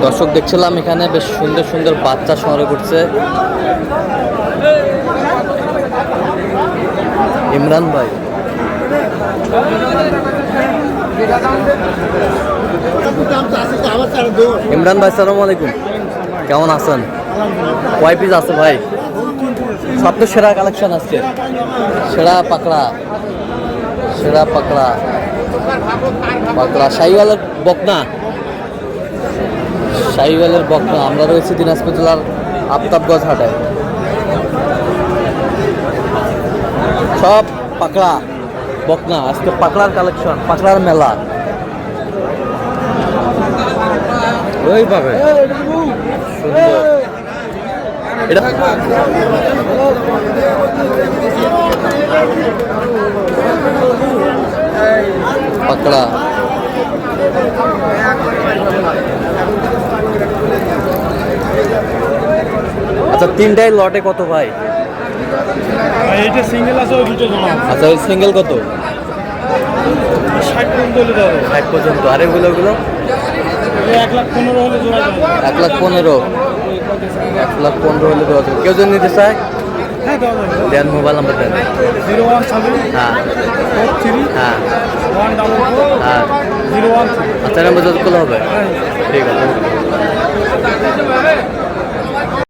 দর্শক দেখছিলাম এখানে বেশ সুন্দর সুন্দর বাচ্চা সংগ্রহ করছে ইমরান ভাই। ইমরান ভাই সালাম আলাইকুম, কেমন আছেন? কয় পিস আছে ভাই? সব তো সেরা কালেকশন আসছে, সেরা পাকড়া, সেরা পাকড়া পাকড়া শাহিওয়ালের বকনা, শাহিওয়ালের বকনা। আমরা রয়েছি দিনাজপুর জেলার আফতাবগঞ্জ হাটে। সব পাকড়া বকনা, আজকে পাকড়ার কালেকশন, পাকড়ার মেলা। ওইভাবে সুন্দর এটা পাকড়া। আচ্ছা, তিনটাই লটে কত ভাই? এইটা সিঙ্গেল আছে, ওই দুটো জমা। আচ্ছা, ওই সিঙ্গেল কত? 60 পর্যন্ত হলে যাবে। 60 পর্যন্ত। আর এগুলো 1,15,000 হলে জোড়া যাবে। 1,15,000, 1,15,000 হলে দেওয়া যাবে। কেউ যদি নিতে চায় হ্যাঁ, দেওয়া যাবে। দেন, মোবাইল নাম্বার দেন। 017 হ্যাঁ 43 হ্যাঁ 144 হ্যাঁ 013। আচ্ছা, নাম্বার যতগুলো হবে। ঠিক আছে।